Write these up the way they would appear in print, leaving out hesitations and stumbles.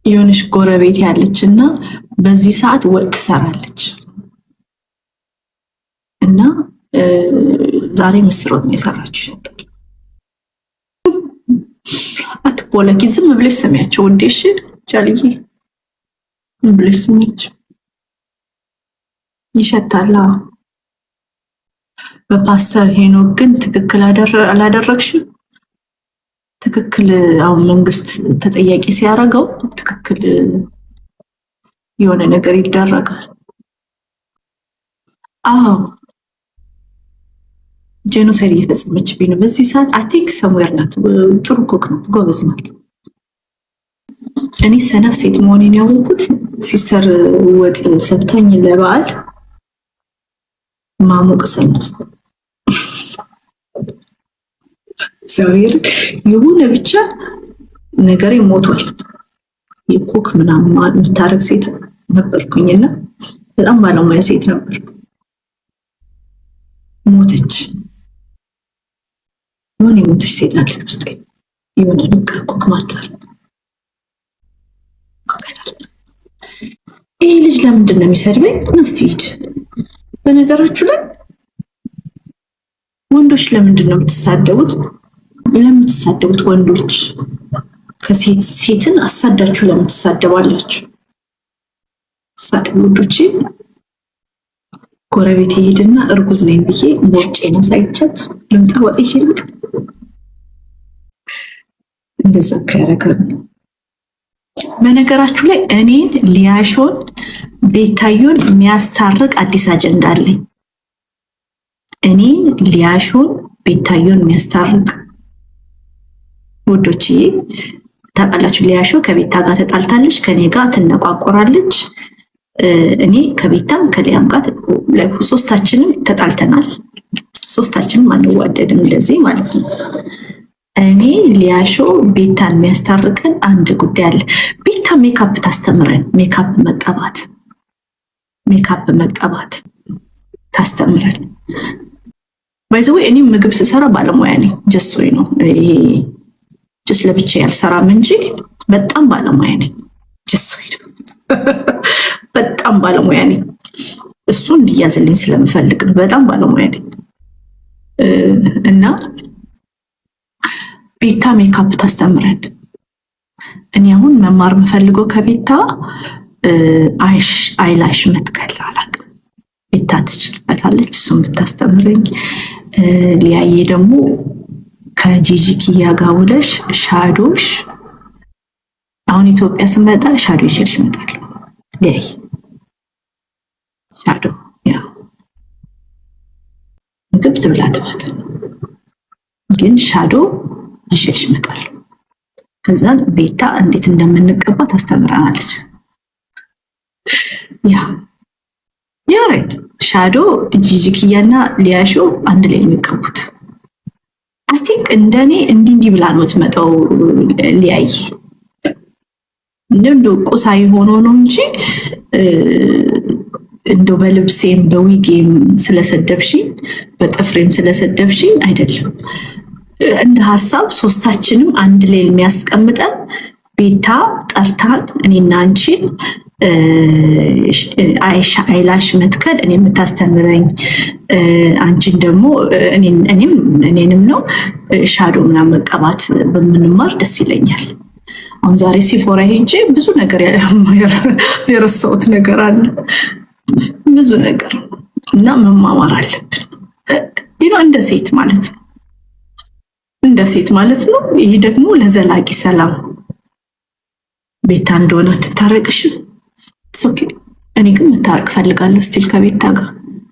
የሆነች ጎረቤት ያለችና በዚህ ሰዓት ወጥ ትሰራለች እና ዛሬ ምስር ወጥ ነው የሰራችው። ይሸጣል። አትቦለኪ፣ ዝም ብለሽ ስሚያቸው ውዴ። እሺ ቻልዬ፣ ዝም ብለሽ ስሚያቸው። ይሸታል። በፓስተር ሄኖክ ግን ትክክል አላደረግሽም። ትክክል አሁን መንግስት ተጠያቂ ሲያደርገው ትክክል የሆነ ነገር ይደረጋል። አዎ ጄኖሳይድ እየፈጸመችብኝ ነው በዚህ ሰዓት። አይ ቲንክ ሰምዌር ናት። ጥሩ ኮክ ናት፣ ጎበዝ ናት። እኔ ሰነፍ ሴት መሆኔን ያወቅኩት ሲስተር ወጥ ሰብታኝ ለበዓል ማሞቅ ሰነፍ እግዚአብሔር የሆነ ብቻ ነገሬ ሞቷል። የኮክ ምናምን የምታረግ ሴት ነበርኩኝና በጣም ባለሙያ ሴት ነበርኩ። ሞተች። የሆነ የሞተች ሴት አለች ውስጥ የሆነ ልክ ኮክ ማታል። ይህ ልጅ ለምንድን ነው የሚሰድበኝ? እስቲ ሂድ። በነገራችሁ ላይ ወንዶች ለምንድን ነው የምትሳደቡት? ለምትሳደቡት ወንዶች ሴትን አሳዳችሁ ለምትሳደባላችሁ? ሳደቡ ወንዶች። ጎረቤት ሄድና እርጉዝ ነኝ ብዬ ቦርጬን አሳይቻት ልምጣ ወጥቼ ልምጣ። እንደዛ ከያረጋሉ። በነገራችሁ ላይ እኔን ሊያሾን ቤታዮን የሚያስታርቅ አዲስ አጀንዳ አለኝ። እኔን ሊያሾን ቤታዮን የሚያስታርቅ ውዶች ታውቃላችሁ። ሊያሾ ከቤታ ጋር ተጣልታለች፣ ከኔ ጋር ትነቋቆራለች። እኔ ከቤታም ከሊያም ጋር ሶስታችንም ተጣልተናል። ሶስታችንም አንዋደድም እንደዚህ ማለት ነው። እኔ ሊያሾ ቤታን የሚያስታርቀን አንድ ጉዳይ አለ። ቤታ ሜካፕ ታስተምረን፣ ሜካፕ መቀባት ታስተምረን። ባይዘው እኔ ምግብ ስሰራ ባለሙያ ነኝ። ጀሶይ ነው ይሄ ጀስ ለብቻ ያልሰራም እንጂ በጣም ባለሙያ ነኝ። ጀሶይ ነው በጣም ባለሙያ ነኝ። እሱ እንዲያዝልኝ ስለምፈልግ ነው። በጣም ባለሙያ ነኝ እና ቤታ ሜካፕ ታስተምረን። እኔ አሁን መማር የምፈልገው ከቤታ አይላሽ መትከል አላውቅም። ቤታ ትችልበታለች፣ እሱም ብታስተምረኝ። ሊያዬ ደግሞ ከጂጂ ኪያ ጋር ውለሽ ሻዶሽ፣ አሁን ኢትዮጵያ ስመጣ ሻዶ ይችልሽ እመጣለሁ። ሊያዬ ሻዶ ያ ምግብ ትብላ ትባት፣ ግን ሻዶ ይችልሽ እመጣለሁ። ከዛ ቤታ እንዴት እንደምንቀባ ታስተምረናለች። ያሬድ ሻዶ ጂጂ ኪያና ሊያሾ አንድ ላይ የሚቀቡት አይ ቲንክ እንደኔ እንዲህ ብላ ነው የምትመጣው። ሊያይ እንደው ቁሳዊ ሆኖ ነው እንጂ እንደው በልብሴም በዊጌም ስለሰደብሽኝ በጥፍሬም ስለሰደብሽኝ አይደለም። እንደ ሀሳብ ሶስታችንም አንድ ላይ የሚያስቀምጠን ቤታ ጠርታን እኔና አንቺን አይላሽ መትከል እኔ የምታስተምረኝ አንቺን ደግሞ እኔንም ነው ሻዶ ምናምን መቀባት በምንማር ደስ ይለኛል። አሁን ዛሬ ሲፎራ ሄጄ ብዙ ነገር የረሳሁት ነገር አለ፣ ብዙ ነገር እና መማማር አለብን። እንደ ሴት ማለት ነው፣ እንደ ሴት ማለት ነው። ይሄ ደግሞ ለዘላቂ ሰላም ቤታ እንደሆነ አትታረቅሽም። ኦኬ እኔ ግን መታረቅ ፈልጋለሁ። ስቲል ከቤታ ጋር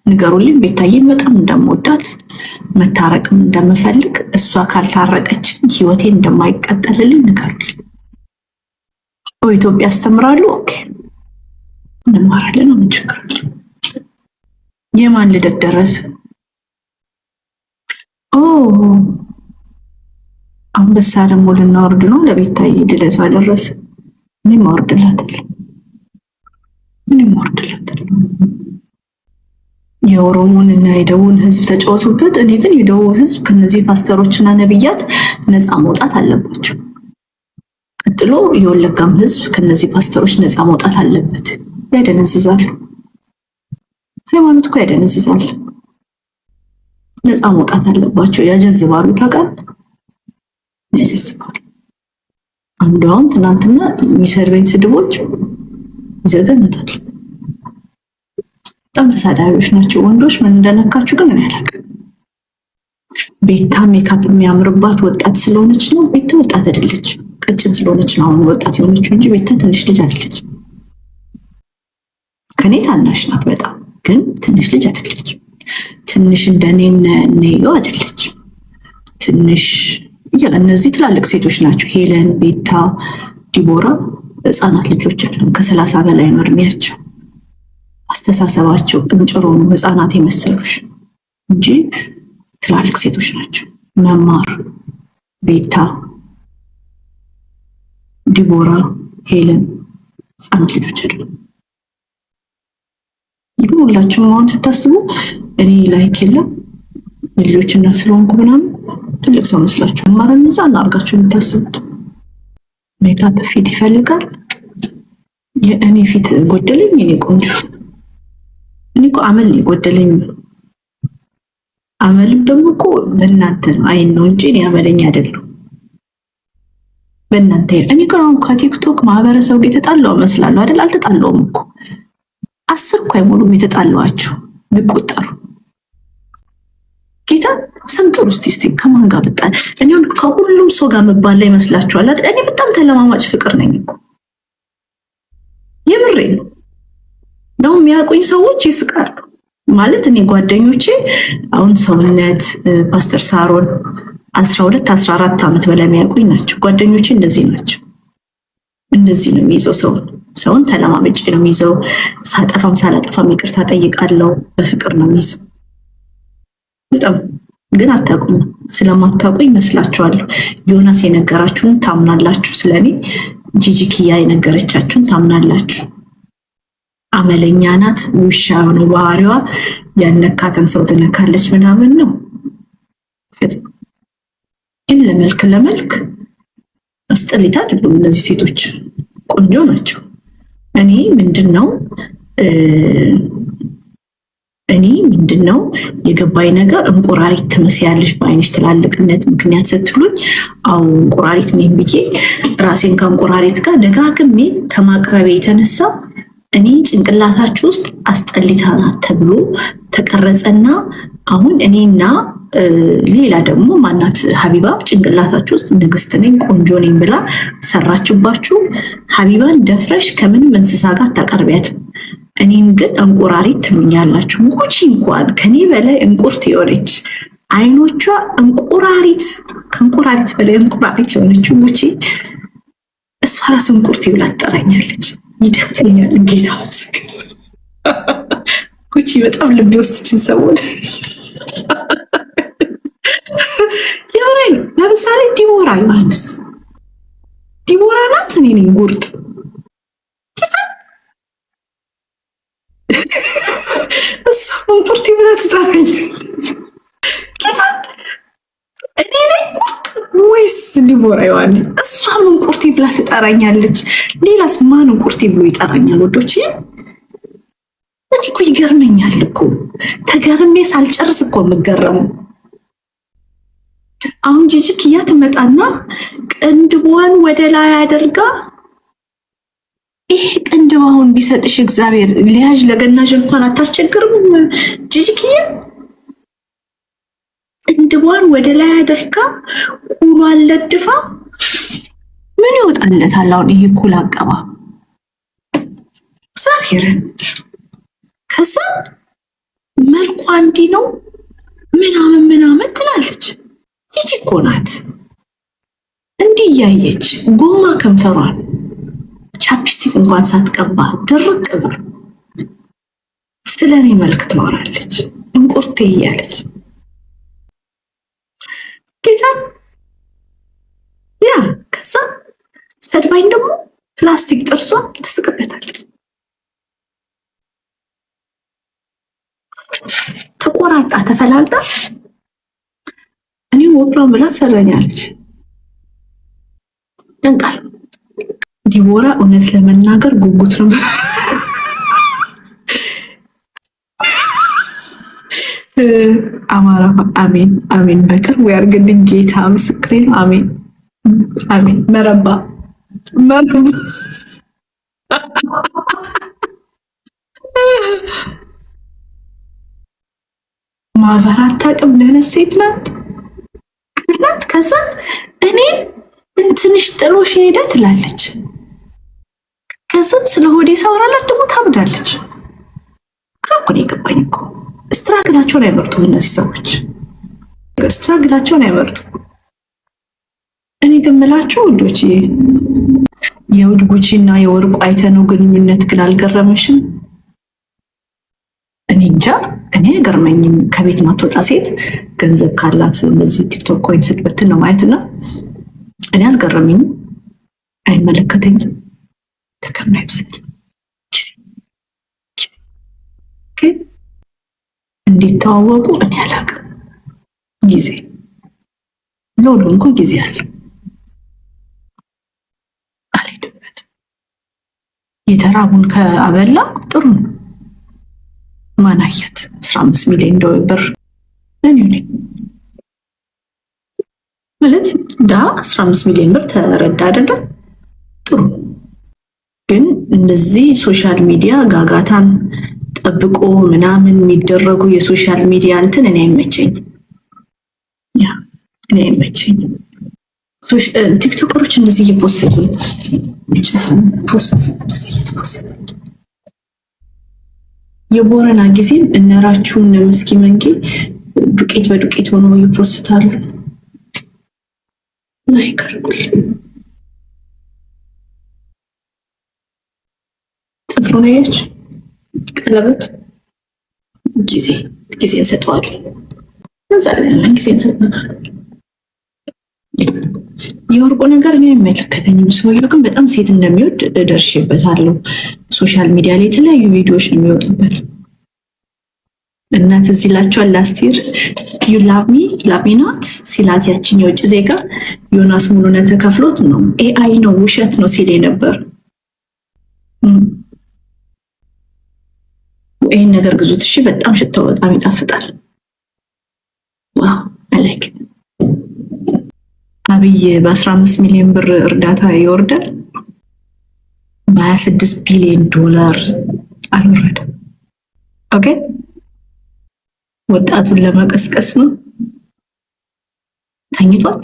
ንገሩልኝ። ቤታዬን በጣም እንደምወዳት መታረቅም እንደምፈልግ፣ እሷ ካልታረቀች ህይወቴን እንደማይቀጠልልኝ ንገሩልኝ። ኢትዮጵያ ያስተምራሉ። ኦኬ እንማራለን። ምን ችግር አለ? የማን ልደት ደረሰ? አንበሳ ደግሞ ልናወርድ ነው። ለቤታዬ ልደቷ ደረሰ። እኔም አወርድላታለሁ። የኦሮሞን እና የደቡብን ህዝብ ተጫወቱበት። እኔ ግን የደቡብ ህዝብ ከነዚህ ፓስተሮችና ነብያት ነፃ መውጣት አለባቸው። ቀጥሎ የወለጋም ህዝብ ከነዚህ ፓስተሮች ነፃ መውጣት አለበት። ያደነዝዛሉ። ሃይማኖት እኮ ያደነዝዛል። ነፃ መውጣት አለባቸው። ያጀዝባሉ። ታውቃለህ? ያጀዝባሉ። አንዷም ትናንትና የሚሰድበኝ ስድቦች ይዘገንናል። በጣም ተሳዳቢዎች ናቸው ወንዶች። ምን እንደነካችሁ ግን እኔ አላውቅም። ቤታ ሜካፕ የሚያምርባት ወጣት ስለሆነች ነው። ቤታ ወጣት አይደለች፣ ቀጭን ስለሆነች ነው አሁን ወጣት የሆነችው እንጂ ቤታ ትንሽ ልጅ አይደለች። ከኔ ታናሽ ናት በጣም ግን ትንሽ ልጅ አይደለች። ትንሽ እንደኔ ነዮ አይደለች። ትንሽ እነዚህ ትላልቅ ሴቶች ናቸው። ሄለን፣ ቤታ፣ ዲቦራ ህፃናት ልጆች አይደሉም። ከ30 በላይ ነው እድሜያቸው። አስተሳሰባቸው ቅንጭሮ ነው። ህፃናት የመሰሉሽ እንጂ ትላልቅ ሴቶች ናቸው። መማር ቤታ፣ ዲቦራ፣ ሄለን ህፃናት ልጆች አይደሉም። ግን ሁላችሁም አሁን ስታስቡ እኔ ላይክ የለም የልጆች እናት ስለሆንኩ ምናምን ትልቅ ሰው መስላችሁ ማረን ነፃ እናርጋችሁ የምታስቡት። ሜካፕ ፊት ይፈልጋል። የእኔ ፊት ጎደለኝ። እኔ ቆንጆ እኔ እኮ አመል የጎደለኝ። አመልም ደግሞ እኮ በእናንተ ነው አይን ነው እንጂ እኔ አመለኛ አይደለሁ። በእናንተ እኔ አሁን ከቲክቶክ ማህበረሰብ ጋር የተጣላው መስላለሁ አይደል? አልተጣላውም እኮ 10 እኮ አይሞሉም የተጣላዋቸው የሚቆጠሩ። ጌታ ሰምጥሩ እስቲ ከማን ጋር ብጣል? እኔ ከሁሉም ሰው ጋር መባል ላይ ይመስላችኋል አይደል? እኔ በጣም ተለማማጭ ፍቅር ነኝ እኮ የምሬ ነው። ነው የሚያውቁኝ ሰዎች ይስቃሉ ማለት እኔ ጓደኞቼ አሁን ሰውነት ፓስተር ሳሮን 12 14 ዓመት በላይ የሚያውቁኝ ናቸው ጓደኞቼ። እንደዚህ ናቸው። እንደዚህ ነው የሚይዘው ሰውን ተለማመጭ ነው የሚይዘው። ሳጠፋም ሳላጠፋም ይቅርታ ጠይቃለሁ። በፍቅር ነው የሚይዘው። በጣም ግን አታውቁኝ። ስለማታውቁኝ መስላችኋለሁ። ዮናስ የነገራችሁን ታምናላችሁ። ስለኔ ጂጂኪያ የነገረቻችሁን ታምናላችሁ። አመለኛ ናት፣ ውሻ ነው ባህሪዋ፣ ያነካትን ሰው ትነካለች ምናምን ነው። ግን ለመልክ አስጠሊታ አይደሉም እነዚህ ሴቶች፣ ቆንጆ ናቸው። እኔ ምንድነው የገባኝ ነገር እንቁራሪት ትመስያለሽ በአይንሽ ትላልቅነት ምክንያት ስትሉኝ፣ አዎ እንቁራሪት ነኝ ብዬ ራሴን ከእንቁራሪት ጋር ደጋግሜ ከማቅረቤ የተነሳ እኔ ጭንቅላታችሁ ውስጥ አስጠሊታ ናት ተብሎ ተቀረጸና አሁን እኔና ሌላ ደግሞ ማናት ሀቢባ ጭንቅላታችሁ ውስጥ ንግስት ነኝ ቆንጆ ነኝ ብላ ሰራችባችሁ። ሀቢባን ደፍረሽ ከምንም እንስሳ ጋር አታቀርቢያትም። እኔም ግን እንቁራሪት ትሉኛላችሁ። ጉቺ እንኳን ከኔ በላይ እንቁርት የሆነች አይኖቿ እንቁራሪት ከእንቁራሪት በላይ እንቁራሪት የሆነችው ጉቺ እሷ ራሱ እንቁርት ብላ ትጠራኛለች። ይደፍኛል። ጌታ መስገን ጉቺ በጣም ልቤ ውስጥ ችን ሰሞን የሆነ ነው። ለምሳሌ ዲቦራ ዮሐንስ ዲቦራ ናት፣ እኔ ነኝ ጉርጥ። እሷ እንቁርት ብላ ትጠራኛለች። እኔ ነኝ ቁርጥ ወይስ ዲቦራ ዮሐንስ? እሷም እንቁርቴ ብላ ትጠራኛለች። ሌላስ ማን እንቁርቴ ብሎ ይጠራኛል? ወዶች እኔ እኮ ይገርመኛል እኮ ተገርሜ ሳልጨርስ እኮ የምገረመው። አሁን ጂጂኪያ ትመጣና ቅንድቧን ወደ ላይ አድርጋ ይሄ ቅንድብ አሁን ቢሰጥሽ እግዚአብሔር ሊያዥ ለገናዥ እንኳን አታስቸግርም ጂጂኪያ? ቅንድቧን ወደ ላይ አድርጋ ኩሏን ለድፋ ምን ይወጣለታል? አሁን ይሄ ኩል አቀባ እግዚአብሔርን። ከዛ መልኳ እንዲህ ነው ምናምን ትላለች። ይቺ እኮ ናት እንዲህ እያየች ጎማ ከንፈሯን ቻፕስቲክ እንኳን ሳትቀባ ድርቅ ብር ስለኔ መልክ ትኖራለች እንቁርቴ እያለች ጌታ ያ። ከዛ ሰድባኝ ደግሞ ፕላስቲክ ጥርሷን ትስቅበታለች። ተቆራርጣ ተፈላልጣ እኔ ወፍራም ብላ ትሰራኛለች። ደንቃል ዲቦራ እውነት ለመናገር ጉጉት ነው። አማራ አሜን አሜን። በቅርቡ ያርግልኝ ጌታ ምስክሬ። አሜን አሜን። መረባ ማህበራት ታቅም ለነስ ሴት ናት ናት። ከዛ እኔ ትንሽ ጥሎሽ ሄደ ትላለች። ከዛ ስለ ሆዴ ሳወራላት ደግሞ ታብዳለች። ክራኩን የገባኝ እኮ ስትራግላቸውን አይመርጡም እነዚህ ሰዎች፣ ስትራግላቸውን አይመርጡም። እኔ ግን ምላችሁ ወንዶች የውድ ጉቺ እና የወርቁ አይተነው ግንኙነት ግን አልገረመሽም? እኔ እንጃ፣ እኔ አይገርመኝም። ከቤት ማትወጣ ሴት ገንዘብ ካላት እንደዚህ ቲክቶክ ኮይን ስትበትን ነው ማየትና እኔ አልገረመኝም፣ አይመለከተኝም። ተከምና ይብስል እንዴት ተዋወቁ እኔ አላውቅም። ጊዜ ለሁሉም እኮ ጊዜ አለ። አልሄድበትም። የተራቡን ከአበላ ጥሩ ነው። ማናየት 15 ሚሊዮን ብር እኔ ነኝ ማለት ዳ 15 ሚሊዮን ብር ተረዳ አይደለም? ጥሩ ግን እንደዚህ ሶሻል ሚዲያ ጋጋታን ጠብቆ ምናምን የሚደረጉ የሶሻል ሚዲያ እንትን እኔ አይመቸኝም። እኔ አይመቸኝም። ቲክቶከሮች እንደዚህ እየፖስቱ ፖስት እንደዚህ እየተፖስቱ የቦረና ጊዜም እነራችሁ እነ መስኪ መንጌ ዱቄት በዱቄት ሆኖ ይፖስታሉ። ማይከርኩል ጥፍሩ ነው ያች ቀለበት ጊዜ እንሰጠዋለን። እንዛለን ጊዜ እንሰጠናል። የወርቁ ነገር እኔ አይመለከተኝም። ሰውየው ግን በጣም ሴት እንደሚወድ ደርሼበታለሁ። ሶሻል ሚዲያ ላይ የተለያዩ ቪዲዮዎች ነው የሚወጡበት እና ትዝ ይላችኋል ላስቲር ዩ ላቭ ሚ ናት ሲላት ያችን የውጭ ዜጋ ዮናስ ሙሉነህ ተከፍሎት ነው ኤአይ ነው ውሸት ነው ሲል ነበር። ይህን ነገር ግዙት እሺ። በጣም ሽታው በጣም ይጣፍጣል። ዋው አለክ አብይ በ15 ሚሊዮን ብር እርዳታ ይወርዳል። በ26 ቢሊዮን ዶላር አልወረደም። ኦኬ ወጣቱን ለመቀስቀስ ነው። ተኝቷል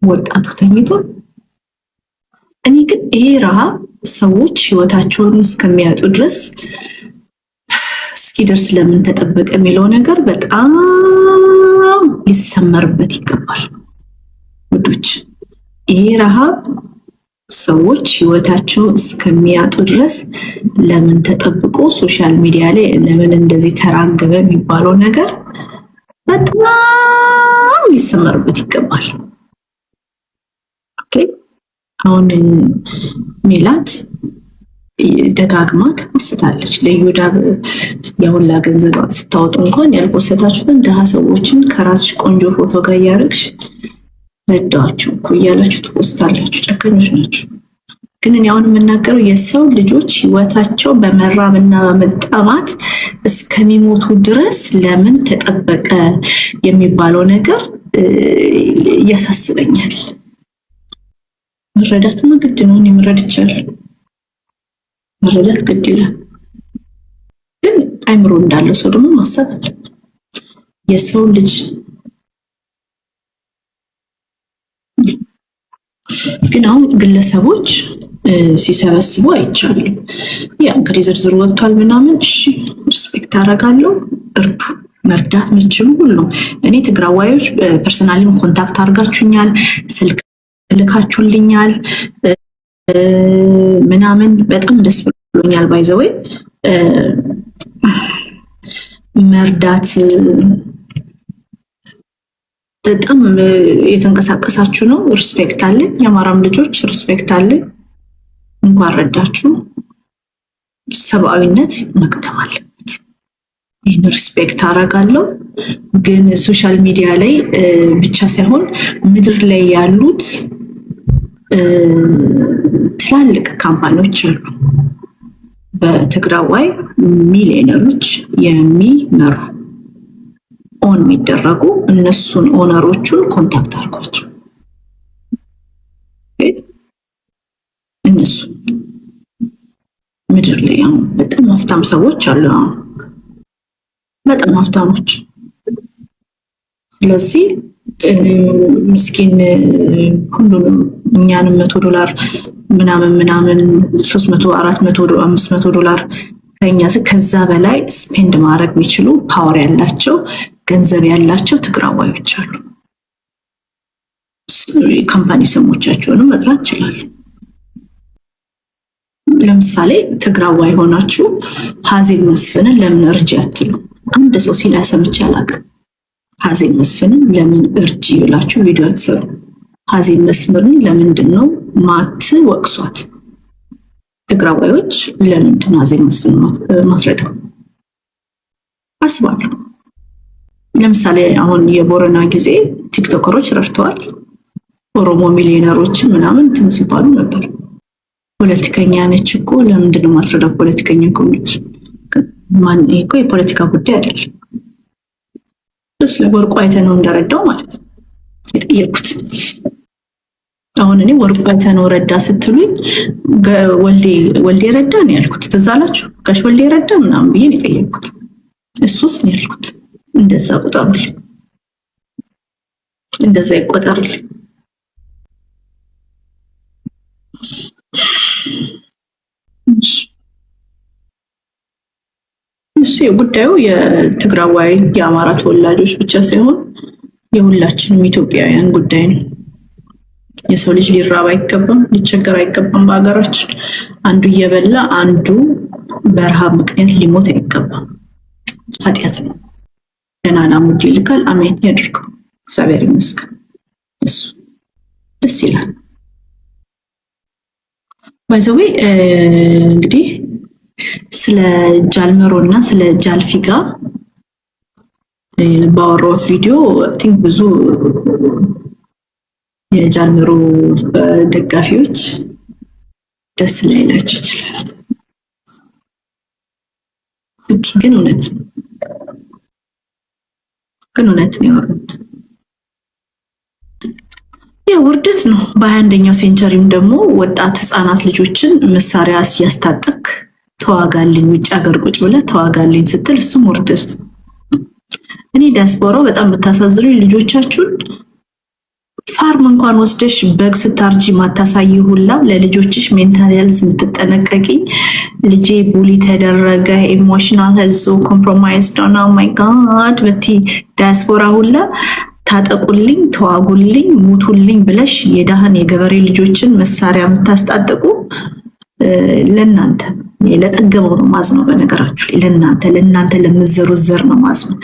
ወጣቱ ተኝቷል። እኔ ግን ይሄ ረሃብ ሰዎች ህይወታቸውን እስከሚያጡ ድረስ እስኪደርስ ለምን ተጠበቀ የሚለው ነገር በጣም ሊሰመርበት ይገባል ውዶች። ይሄ ረሃብ ሰዎች ህይወታቸው እስከሚያጡ ድረስ ለምን ተጠብቆ ሶሻል ሚዲያ ላይ ለምን እንደዚህ ተራገበ የሚባለው ነገር በጣም ሊሰመርበት ይገባል። ኦኬ አሁን ሜላት ደጋግማ ትፖስታለች። ለዩዳብ የሁላ ገንዘብ ስታወጡ እንኳን ያልፖስታችሁትን ድሃ ሰዎችን ከራስሽ ቆንጆ ፎቶ ጋር እያደረግሽ ረዳዋቸው እኮ እያላችሁ ትፖስታላችሁ። ጨከኞች ናቸው። ግን እኔ አሁን የምናገረው የሰው ልጆች ህይወታቸው በመራብና በመጠማት እስከሚሞቱ ድረስ ለምን ተጠበቀ የሚባለው ነገር ያሳስበኛል። መረዳትማ ግድ ነው። እኔ መረድቻለሁ። መረዳት ግድ ይላል። ግን አይምሮ እንዳለው ሰው ደግሞ ማሰብ አለበት። የሰው ልጅ ግን አሁን ግለሰቦች ሲሰበስቡ አይቻልም። ያ እንግዲህ ዝርዝሩ ወጥቷል ምናምን። እሺ ሪስፔክት አደርጋለሁ። እርዱ፣ መርዳት ምችሉ ሁሉ። እኔ ትግራዋዮች ፐርሰናሊም ኮንታክት አድርጋችሁኛል፣ ስልክ ልካችሁልኛል ምናምን በጣም ደስ ብሎኛል። ባይዘወይ መርዳት በጣም የተንቀሳቀሳችሁ ነው። ሪስፔክት አለ። የአማራም ልጆች ሪስፔክት አለ። እንኳን ረዳችሁ። ሰብአዊነት መቅደም አለበት። ይህን ሪስፔክት አደርጋለሁ። ግን ሶሻል ሚዲያ ላይ ብቻ ሳይሆን ምድር ላይ ያሉት ትላልቅ ካምፓኒዎች አሉ በትግራዋይ ሚሊዮነሮች የሚመሩ ኦን የሚደረጉ እነሱን ኦነሮቹን ኮንታክት አድርጓቸው። እነሱ ምድር ላይ አሁን በጣም ሀብታም ሰዎች አሉ፣ በጣም ሀብታሞች። ስለዚህ ምስኪን ሁሉንም እኛንም $100 ምናምን 300 400 $500 ከኛ ከዛ በላይ ስፔንድ ማድረግ የሚችሉ ፓወር ያላቸው ገንዘብ ያላቸው ትግራዋዮች አሉ። ካምፓኒ ስሞቻቸውንም መጥራት ይችላል። ለምሳሌ ትግራዋይ ሆናችሁ ሀዜን መስፍንን ለምን እርጂ አትሉ? አንድ ሰው ሲላ ሰምቼ አላውቅም። ሀዜን መስፍንን ለምን እርጂ ብላችሁ ቪዲዮ አትሰሩ? ሀዜን መስፍንን ለምንድን ነው ማትወቅሷት? ትግራዋዮች ለምንድን ሀዜን መስፍንን ማትረዳው? አስባለሁ። ለምሳሌ አሁን የቦረና ጊዜ ቲክቶከሮች ረድተዋል። ኦሮሞ ሚሊዮነሮች ምናምን እንትን ሲባሉ ነበር። ፖለቲከኛ ነች እኮ ለምንድን ነው ማትረዳው? ፖለቲከኛ ከሆነች ማን እኮ የፖለቲካ ጉዳይ አይደለም። ስለ ወርቁ አይተነው እንደረዳው ማለት ነው የጠየኩት። አሁን እኔ ወርቁ አይተነው ረዳ ስትሉኝ ወልዴ ረዳ ነው ያልኩት። ትዝ አላችሁ? ጋሽ ወልዴ ረዳ ምናምን ብዬ ነው የጠየኩት። እሱስ ነው ያልኩት። እንደዛ ቁጠሩልኝ፣ እንደዛ ይቆጠርልኝ። እሱ ጉዳዩ የትግራዋይ የአማራ ተወላጆች ብቻ ሳይሆን የሁላችንም ኢትዮጵያውያን ጉዳይ ነው። የሰው ልጅ ሊራብ አይገባም፣ ሊቸገር አይገባም። በሀገራችን አንዱ እየበላ አንዱ በረሃብ ምክንያት ሊሞት አይገባም። ኃጢአት ነው። ገናና ሙድ ይልካል። አሜን ያድርገው። እግዚአብሔር ይመስገን። እሱ ደስ ይላል። ባይዘዌ እንግዲህ ስለ ጃልመሮ እና ስለ ጃልፊጋ ባወራሁት ቪዲዮ ቲንክ ብዙ የጃልመሮ ደጋፊዎች ደስ ላይላችሁ ይችላል። ግን እውነት ነው ያወሩት። ውርደት ነው። በ21ኛው ሴንቸሪም ደግሞ ወጣት ህፃናት ልጆችን መሳሪያ ያስታጠቅ ተዋጋልኝ፣ ውጭ ሀገር ቁጭ ብለህ ተዋጋልኝ ስትል እሱም ውርደት። እኔ ዲያስፖራው በጣም የምታሳዝኑኝ ልጆቻችሁን ፋርም እንኳን ወስደሽ በግ ስታርጂ ማታሳይ ሁላ ለልጆችሽ ሜንታል ሄልዝ የምትጠነቀቂ ልጄ ቡሊ ተደረገ ኢሞሽናል ሄልዝ ኮምፕሮማይዝድ ኦን ኦ ማይ ጋድ በቲ ዲያስፖራ ሁላ ታጠቁልኝ፣ ተዋጉልኝ፣ ሙቱልኝ ብለሽ የዳህን የገበሬ ልጆችን መሳሪያ የምታስጣጥቁ ለእናንተ ለጠገበው ነው ማዝነው። በነገራችሁ ላይ ለእናንተ ለምዘሩ ዘር ነው ማዝነው።